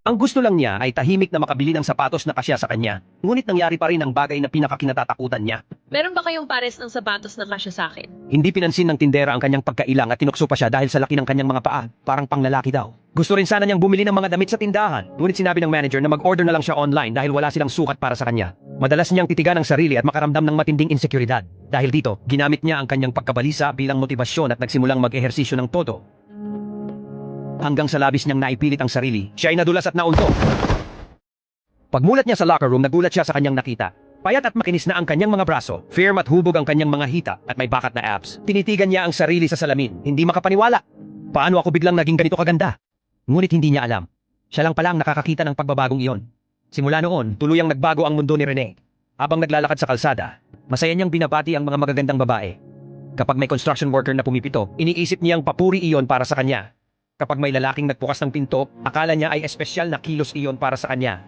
Ang gusto lang niya ay tahimik na makabili ng sapatos na kasya sa kanya. Ngunit nangyari pa rin ang bagay na pinakakinatatakutan niya. Meron ba kayong pares ng sapatos na kasya sa akin? Hindi pinansin ng tindera ang kanyang pagkailang at tinukso pa siya dahil sa laki ng kanyang mga paa, parang panglalaki daw. Gusto rin sana niyang bumili ng mga damit sa tindahan, ngunit sinabi ng manager na mag-order na lang siya online dahil wala silang sukat para sa kanya. Madalas niyang titigan ang sarili at makaramdam ng matinding inseguridad. Dahil dito, ginamit niya ang kanyang pagkabalisa bilang motibasyon at nagsimulang mag-ehersisyo ng todo. Hanggang sa labis niyang naipilit ang sarili, siya ay nadulas at naunto. Pagmulat niya sa locker room, nagulat siya sa kanyang nakita. Payat at makinis na ang kanyang mga braso, firm at hubog ang kanyang mga hita at may bakat na abs. Tinitigan niya ang sarili sa salamin, hindi makapaniwala. Paano ako biglang naging ganito kaganda? Ngunit hindi niya alam. Siya lang pala ang nakakakita ng pagbabagong iyon. Simula noon, tuluyang nagbago ang mundo ni Rene. Habang naglalakad sa kalsada, masaya niyang binabati ang mga magagandang babae. Kapag may construction worker na pumipito, iniisip niyang papuri iyon para sa kanya. Kapag may lalaking nagbukas ng pinto, akala niya ay espesyal na kilos iyon para sa kanya.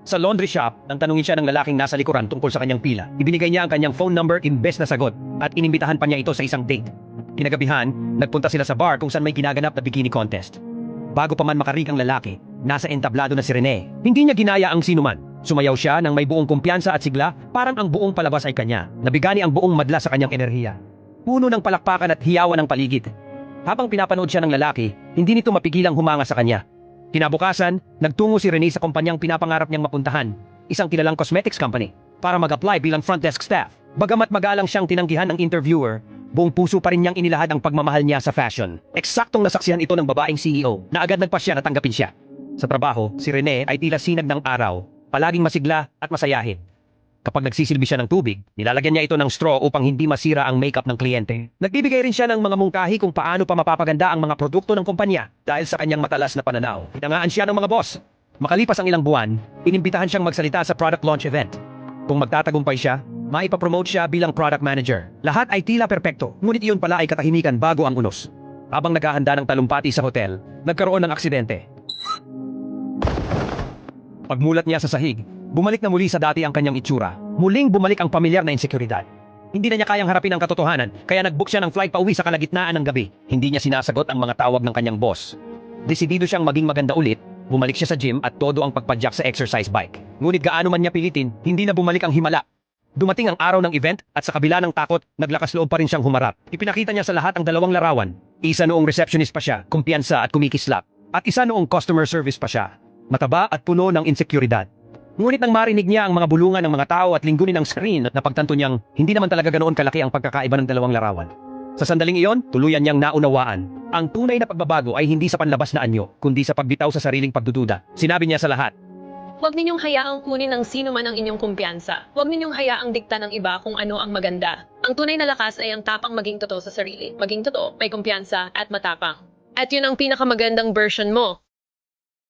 Sa laundry shop, nang tanungin siya ng lalaking nasa likuran tungkol sa kanyang pila, ibinigay niya ang kanyang phone number imbes na sagot at inimbitahan pa niya ito sa isang date. Kinagabihan, nagpunta sila sa bar kung saan may ginaganap na bikini contest. Bago pa man makarig ang lalaki, nasa entablado na si Rene. Hindi niya ginaya ang sinuman. Sumayaw siya nang may buong kumpiyansa at sigla, parang ang buong palabas ay kanya. Nabigani ang buong madla sa kanyang enerhiya. Puno ng palakpakan at hiyawan ng paligid. Habang pinapanood siya ng lalaki, hindi nito mapigilang humanga sa kanya. Kinabukasan, nagtungo si Rene sa kumpanyang pinapangarap niyang mapuntahan, isang kilalang cosmetics company, para mag-apply bilang front desk staff. Bagamat magalang siyang tinanggihan ng interviewer, buong puso pa rin niyang inilahad ang pagmamahal niya sa fashion. Eksaktong nasaksihan ito ng babaeng CEO na agad nagpasya na tanggapin siya. Sa trabaho, si Rene ay tila sinag ng araw, palaging masigla at masayahin. Kapag nagsisilbi siya ng tubig, nilalagyan niya ito ng straw upang hindi masira ang makeup ng kliyente. Nagbibigay rin siya ng mga mungkahi kung paano pa mapapaganda ang mga produkto ng kumpanya dahil sa kanyang matalas na pananaw. Hinangaan siya ng mga boss. Makalipas ang ilang buwan, inimbitahan siyang magsalita sa product launch event. Kung magtatagumpay siya, maipapromote siya bilang product manager. Lahat ay tila perpekto, ngunit iyon pala ay katahimikan bago ang unos. Habang naghahanda ng talumpati sa hotel, nagkaroon ng aksidente. Pagmulat niya sa sahig, bumalik na muli sa dati ang kanyang itsura. Muling bumalik ang pamilyar na inseguridad. Hindi na niya kayang harapin ang katotohanan, kaya nag-book siya ng flight pauwi sa kalagitnaan ng gabi. Hindi niya sinasagot ang mga tawag ng kanyang boss. Desidido siyang maging maganda ulit, bumalik siya sa gym at todo ang pagpadyak sa exercise bike. Ngunit gaano man niya pilitin, hindi na bumalik ang himala. Dumating ang araw ng event at sa kabila ng takot, naglakas loob pa rin siyang humarap. Ipinakita niya sa lahat ang dalawang larawan. Isa noong receptionist pa siya, kumpiyansa at kumikislap. At isa noong customer service pa siya, mataba at puno ng inseguridad. Ngunit nang marinig niya ang mga bulungan ng mga tao at linggunin ng screen at napagtanto niyang hindi naman talaga ganoon kalaki ang pagkakaiba ng dalawang larawan. Sa sandaling iyon, tuluyan niyang naunawaan. Ang tunay na pagbabago ay hindi sa panlabas na anyo, kundi sa pagbitaw sa sariling pagdududa. Sinabi niya sa lahat, Huwag ninyong hayaang kunin ng sino man ang inyong kumpiyansa. Huwag ninyong hayaang dikta ng iba kung ano ang maganda. Ang tunay na lakas ay ang tapang maging totoo sa sarili. Maging totoo, may kumpiyansa at matapang. At yun ang pinakamagandang version mo.